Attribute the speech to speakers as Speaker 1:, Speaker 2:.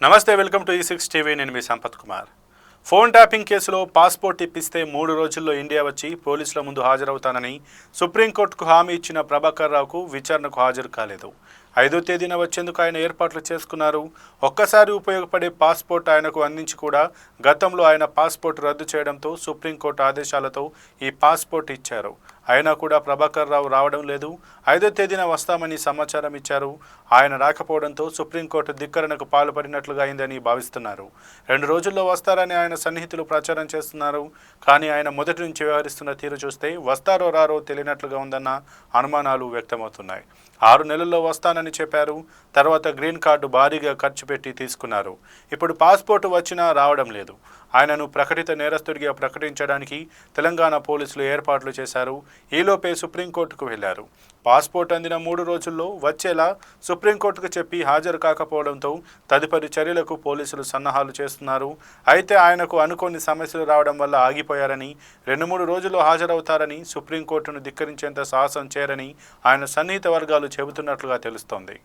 Speaker 1: నమస్తే, welcome to E6 TV. నేను మీ Sampath Kumar. Phone tapping కేసులో పాస్పోర్ట్ ఇప్పిస్తే 3 రోజుల్లో ఇండియా వచ్చి పోలీసుల ముందు హాజరవుతానని సుప్రీంకోర్టుకు హామీ ఇచ్చిన ప్రభాకర్ రావుకు విచారణకు హాజరు కాలేదు. 5వ తేదీన వచ్చేందుకు ఆయన ఏర్పాట్లు చేసుకున్నారు. ఒక్కసారి ఉపయోగపడే పాస్పోర్ట్ ఆయనకు అందించి కూడా గతంలో ఆయన పాస్పోర్ట్ రద్దు చేయడంతో సుప్రీంకోర్టు ఆదేశాలతో ఈ పాస్పోర్ట్ ఇచ్చారు. అయినా కూడా ప్రభాకర్ రావు రావడం లేదు. 5వ తేదీన వస్తామని సమాచారం ఇచ్చారు. ఆయన రాకపోవడంతో సుప్రీంకోర్టు ధిక్కరణకు పాల్పడినట్లుగా అయిందని భావిస్తున్నారు. 2 రోజుల్లో వస్తారని ఆయన సన్నిహితులు ప్రచారం చేస్తున్నారు. కానీ ఆయన మొదటి నుంచి వ్యవహరిస్తున్న తీరు చూస్తే వస్తారో రారో తెలియనట్లుగా ఉందన్న అనుమానాలు వ్యక్తమవుతున్నాయి. 6 నెలల్లో వస్తానని చెప్పారు. తర్వాత గ్రీన్ కార్డు భారీగా ఖర్చు పెట్టి తీసుకున్నారు. ఇప్పుడు పాస్పోర్టు వచ్చినా రావడం లేదు. ఆయనను ప్రకటిత నేరస్తుడిగా ప్రకటించడానికి తెలంగాణ పోలీసులు ఏర్పాట్లు చేశారు. ఈలోపే సుప్రీంకోర్టుకు వెళ్లారు. పాస్పోర్ట్ అందిన 3 రోజుల్లో వచ్చేలా సుప్రీంకోర్టుకు చెప్పి హాజరు కాకపోవడంతో తదుపరి చర్యలకు పోలీసులు సన్నాహాలు చేస్తున్నారు. అయితే ఆయనకు అనుకోని సమస్యలు రావడం వల్ల ఆగిపోయారని, 2-3 రోజుల్లో హాజరవుతారని, సుప్రీంకోర్టును ధిక్కరించేంత సాహసం చేయరని ఆయన సన్నిహిత వర్గాలు చెబుతున్నట్లుగా తెలుస్తోంది.